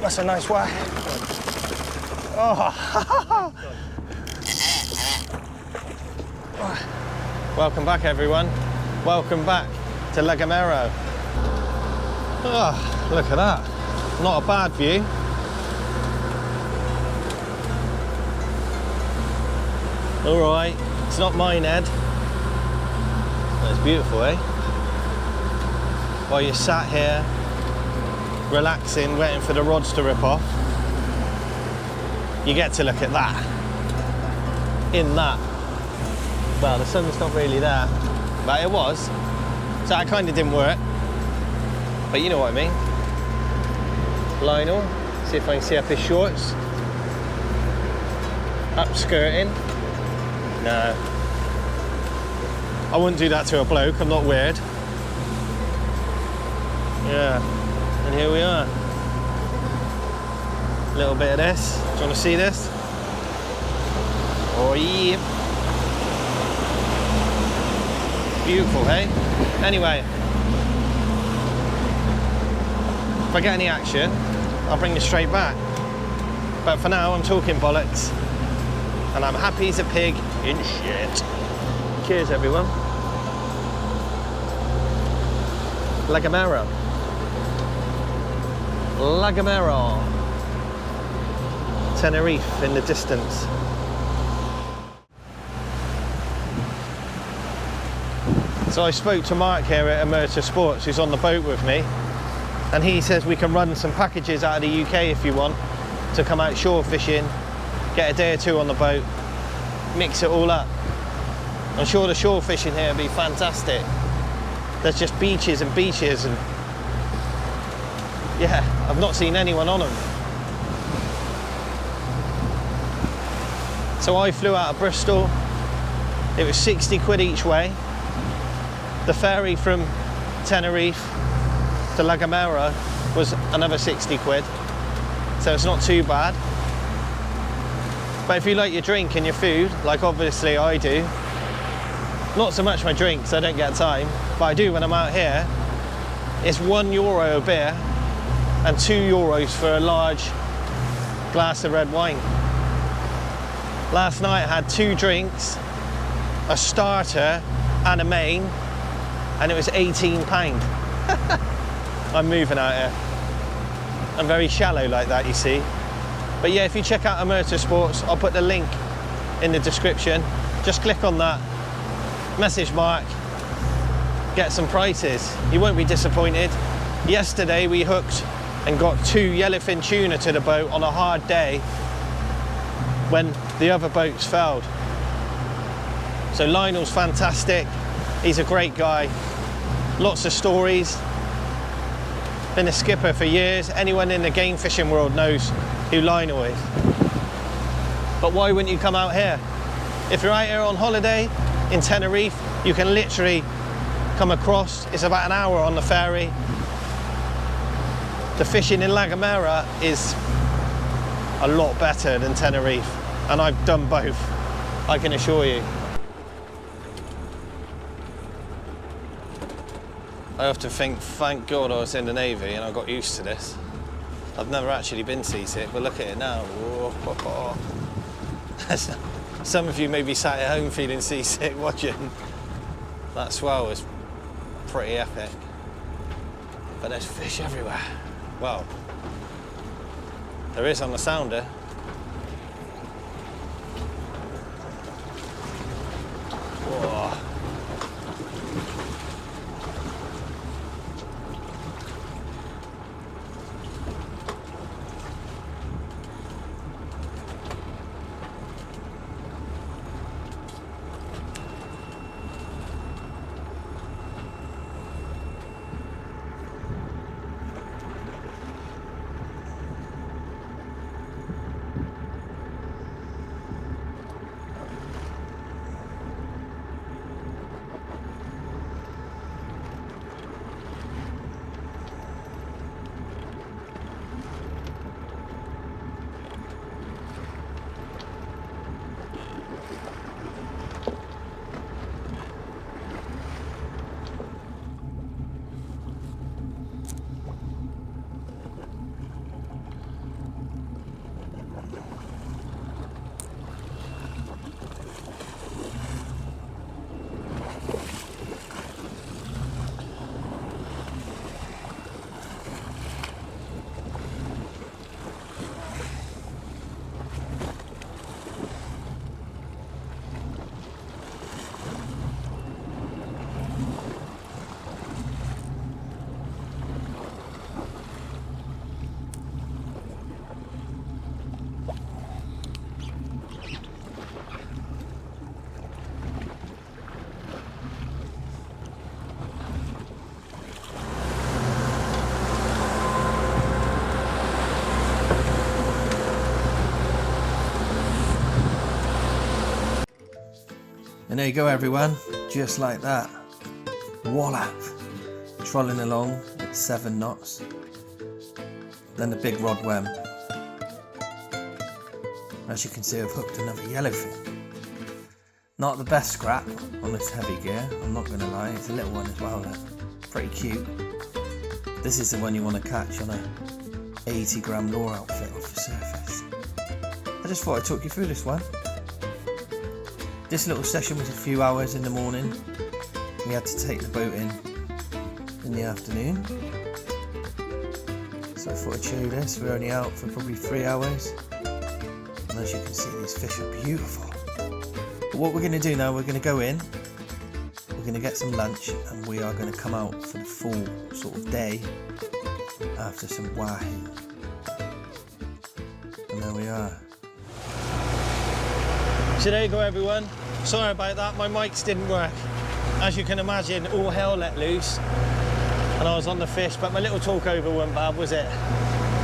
That's a nice whack. Oh. Welcome back, everyone. Welcome back to Gomera. Oh, look at that. Not a bad view. All right, it's not mine, Ed. That's beautiful, eh? While you're sat here, relaxing, waiting for the rods to rip off, you get to look at that. In that. Well, the sun's not really there, but it was. So that kind of didn't work. But you know what I mean. Lionel, see if I can see up his shorts. Up skirting. No. I wouldn't do that to a bloke, I'm not weird. Yeah, and here we are. A little bit of this. Do you want to see this? Oh yeah. Beautiful, hey? Anyway, if I get any action, I'll bring you straight back. But for now, I'm talking bollocks. And I'm happy as a pig in shit. Cheers, everyone. Gomera. Gomera. Tenerife in the distance. So I spoke to Mark here at Gomera Sports, who's on the boat with me, and he says we can run some packages out of the UK if you want to come out shore fishing, get a day or two on the boat, mix it all up. I'm sure the shore fishing here will be fantastic. There's just beaches and beaches, and yeah, I've not seen anyone on them. So I flew out of Bristol. It was 60 quid each way. The ferry from Tenerife to Gomera was another 60 quid. So it's not too bad. But if you like your drink and your food, like obviously I do, not so much my drinks, I don't get time, but I do when I'm out here, it's €1 a beer and €2 for a large glass of red wine. Last night I had 2 drinks, a starter and a main, and it was £18. I'm moving out here. I'm very shallow like that, you see. But yeah, if you check out Gomera Sports, I'll put the link in the description. Just click on that, message Mark, get some prices. You won't be disappointed. Yesterday we hooked and got 2 yellowfin tuna to the boat on a hard day when the other boats failed. So Lionel's fantastic. He's a great guy. Lots of stories. Been a skipper for years. Anyone in the game fishing world knows who Lionel is. But why wouldn't you come out here? If you're out here on holiday in Tenerife, you can literally come across. It's about an hour on the ferry. The fishing in Gomera is a lot better than Tenerife, and I've done both, I can assure you. I often think, thank God I was in the Navy and I got used to this. I've never actually been seasick, but look at it now. Whoa. Some of you may be sat at home feeling seasick watching. That swell was pretty epic. But there's fish everywhere. Well, there is on the sounder. Whoa. And there you go everyone, just like that. Wallop. Trolling along at 7 knots. Then the big rod worm. As you can see, I've hooked another yellowfin. Not the best scrap on this heavy gear, I'm not going to lie. It's a little one as well, look. Pretty cute. This is the one you want to catch on a 80 gram lure outfit off the surface. I just thought I'd talk you through this one. This little session was a few hours in the morning. We had to take the boat in the afternoon. So I thought I'd show you this. We're only out for probably 3 hours. And as you can see, these fish are beautiful. But what we're going to do now, we're going to go in, we're going to get some lunch, and we are going to come out for the full sort of day after some wahoo. And there we are. So there you go everyone. Sorry about that, my mics didn't work. As you can imagine, all hell let loose. And I was on the fish, but my little talk over wasn't bad, was it?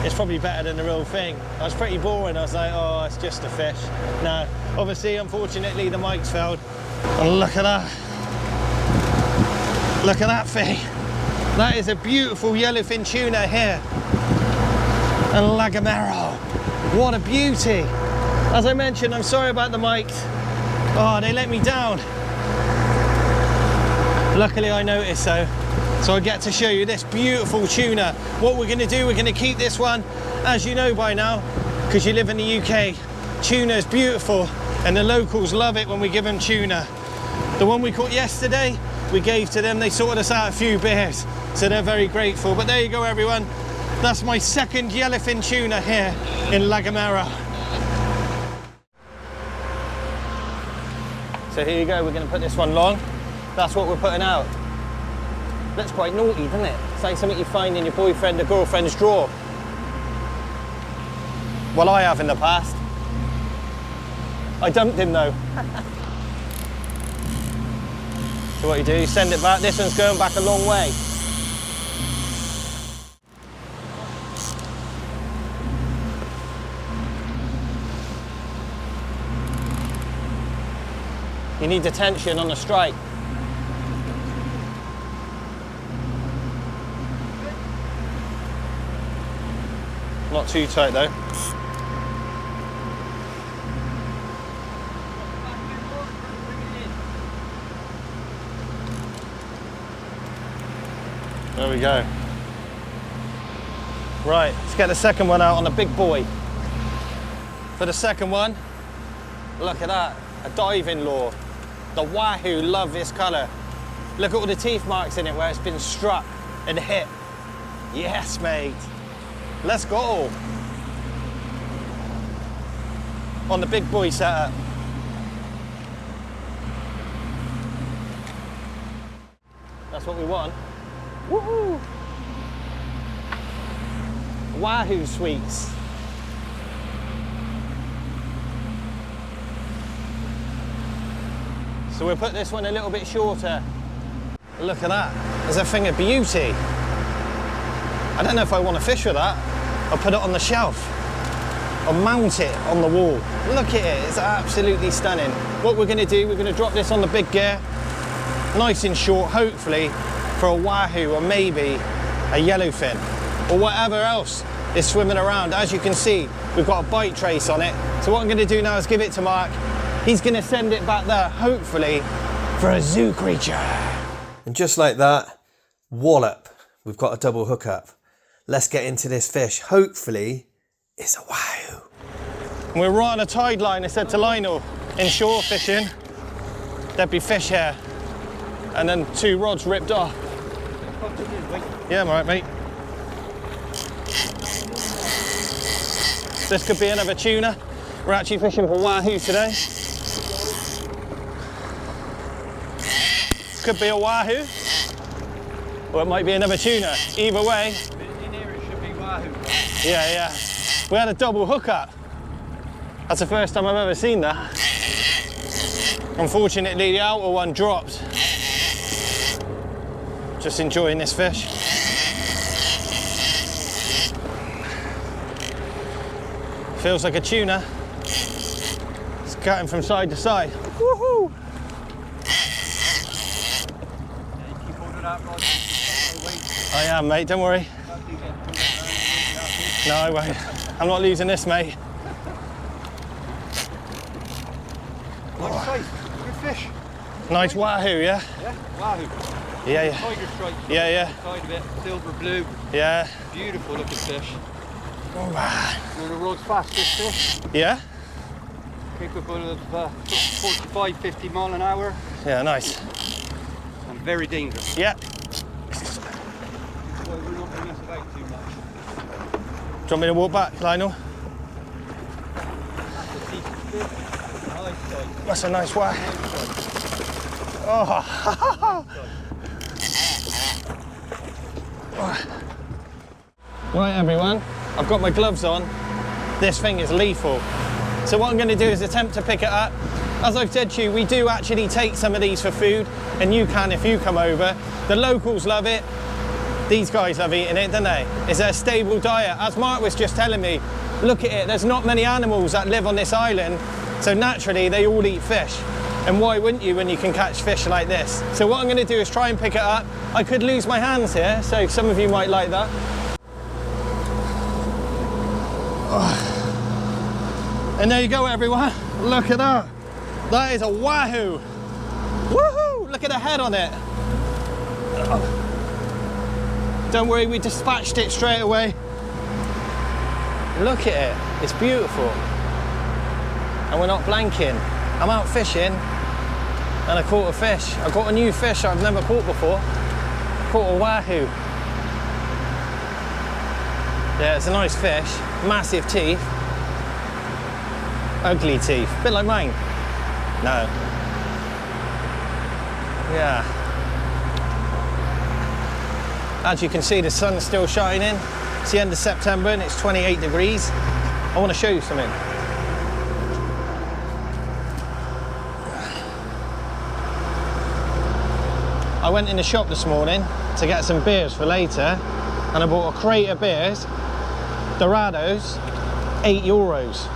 It's probably better than the real thing. I was pretty boring. I was like, oh, it's just a fish. No, obviously, unfortunately, the mics failed. And look at that. Look at that thing. That is a beautiful yellowfin tuna here. And Gomera. What a beauty. As I mentioned, I'm sorry about the mics. Oh, they let me down. Luckily, I noticed though. So I get to show you this beautiful tuna. What we're going to do, we're going to keep this one, as you know by now, because you live in the UK. Tuna is beautiful, and the locals love it when we give them tuna. The one we caught yesterday, we gave to them. They sorted us out a few beers, so they're very grateful. But there you go, everyone. That's my second yellowfin tuna here in Gomera. So here you go. We're going to put this one long. That's what we're putting out. Looks quite naughty, doesn't it? It's like something you find in your boyfriend or girlfriend's drawer. Well, I have in the past. I dumped him though. So what you do, you send it back. This one's going back a long way. You need the tension on the strike. Not too tight though. There we go. Right, let's get the second one out on the big boy. For the second one, look at that, a diving lure. The wahoo love this colour. Look at all the teeth marks in it where it's been struck and hit. Yes, mate. Let's go. On the big boy setup. That's what we want. Woohoo! Wahoo sweets. So we'll put this one a little bit shorter. Look at that. There's a thing of beauty. I don't know if I want to fish with that. I'll put it on the shelf. I'll mount it on the wall. Look at it, it's absolutely stunning. What we're going to do, we're going to drop this on the big gear, nice and short, hopefully for a wahoo or maybe a yellowfin or whatever else is swimming around. As you can see, we've got a bite trace on it. So what I'm going to do now is give it to Mark. He's going to send it back there, hopefully for a zoo creature. And just like that, wallop, we've got a double hookup. Let's get into this fish. Hopefully, it's a wahoo. We're right on a tide line. I said to Lionel, in shore fishing, there'd be fish here. And then 2 rods ripped off. Yeah, I'm all right, mate. This could be another tuna. We're actually fishing for wahoo today. Could be a wahoo, or it might be another tuna. Either way. In here it should be wahoo. Yeah. We had a double hookup. That's the first time I've ever seen that. Unfortunately, the outer one dropped. Just enjoying this fish. Feels like a tuna. It's cutting from side to side. Woohoo! am, mate, don't worry. No, I won't. I'm not losing this, mate. Nice size, good fish. Nice wahoo, yeah? Yeah, wahoo. Yeah, yeah. Tiger stripe. Yeah, yeah. Side of it, silver blue. Yeah. Beautiful looking fish. Oh, man. One of the world's fastest fish. Yeah? Capable of 45, 50 mile an hour. Yeah, nice. And very dangerous. Yeah. Well, we're not going to mess about too much. Do you want me to walk back, Lionel? That's a decent fish. Nice size. That's a nice wah. Nice size. Oh. Right, everyone, I've got my gloves on. This thing is lethal. So what I'm going to do is attempt to pick it up. As I've said to you, we do actually take some of these for food, and you can if you come over. The locals love it. These guys love eating it, don't they? It's a stable diet. As Mark was just telling me, look at it, there's not many animals that live on this island, so naturally they all eat fish. And why wouldn't you when you can catch fish like this? So what I'm going to do is try and pick it up. I could lose my hands here, so some of you might like that. Oh. And there you go, everyone. Look at that. That is a wahoo. Woohoo! Look at the head on it. Oh. Don't worry, we dispatched it straight away. Look at it. It's beautiful. And we're not blanking. I'm out fishing and I caught a fish. I caught a new fish I've never caught before. Caught a wahoo. Yeah, it's a nice fish. Massive teeth. Ugly teeth. A bit like mine. No. Yeah. As you can see, the sun's still shining. It's the end of September and it's 28 degrees. I want to show you something. I went in the shop this morning to get some beers for later, and I bought a crate of beers, Dorados, €8.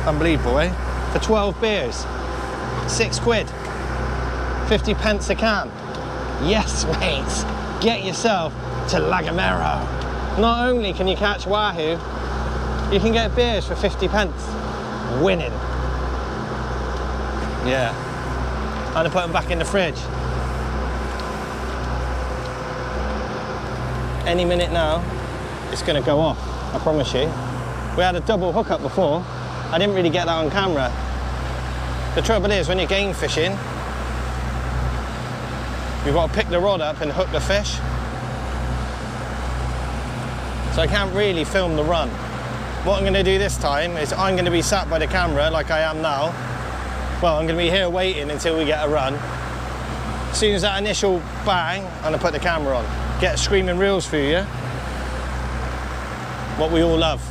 Unbelievable, eh? For 12 beers, 6 quid, 50 pence a can. Yes, mates, get yourself to Gomera. Not only can you catch wahoo, you can get beers for 50 pence. Winning. Yeah. I'm gonna put them back in the fridge. Any minute now, it's gonna go off, I promise you. We had a double hookup before. I didn't really get that on camera. The trouble is, when you're game fishing, you've got to pick the rod up and hook the fish. So I can't really film the run. What I'm gonna do this time is I'm gonna be sat by the camera like I am now. Well, I'm gonna be here waiting until we get a run. As soon as that initial bang, I'm gonna put the camera on. Get screaming reels for you. What we all love.